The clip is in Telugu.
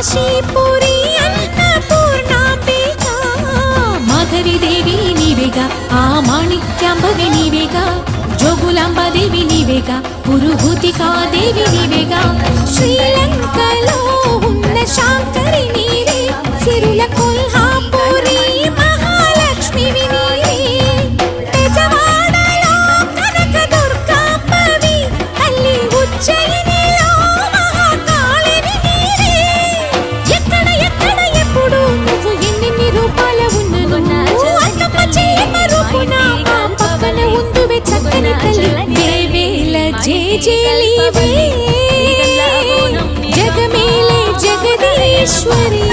కాశీపురి అన్నపూర్ణాంబిక మాధవి దేవి నీవేగా ఆ మాణిక్యాంబవి నీవేగా జోగులాంబదేవి నీవేగా పురుహూతికా దేవి నీవేగా శ్రీలంకలో ఉన్న శాంకరి నీవే సిరుల కొల్హాపురి మహాలక్ష్మివి నీవే బెజవాడలో కనక దుర్గాంబవి తల్లి ఉజ్జయినిలో మహాకాళిని నీవే ఎక్కడ ఎక్కడ ఎప్పుడు నువ్వు ఎన్నెన్ని రూపాల ఉన్నను అక్కమ్మ చెల్లెమ్మ రూపున మా పక్కన ఉందువే చక్కని తల్లి వేవేల జేజేలివే జగమేలే జగదీశ్వరి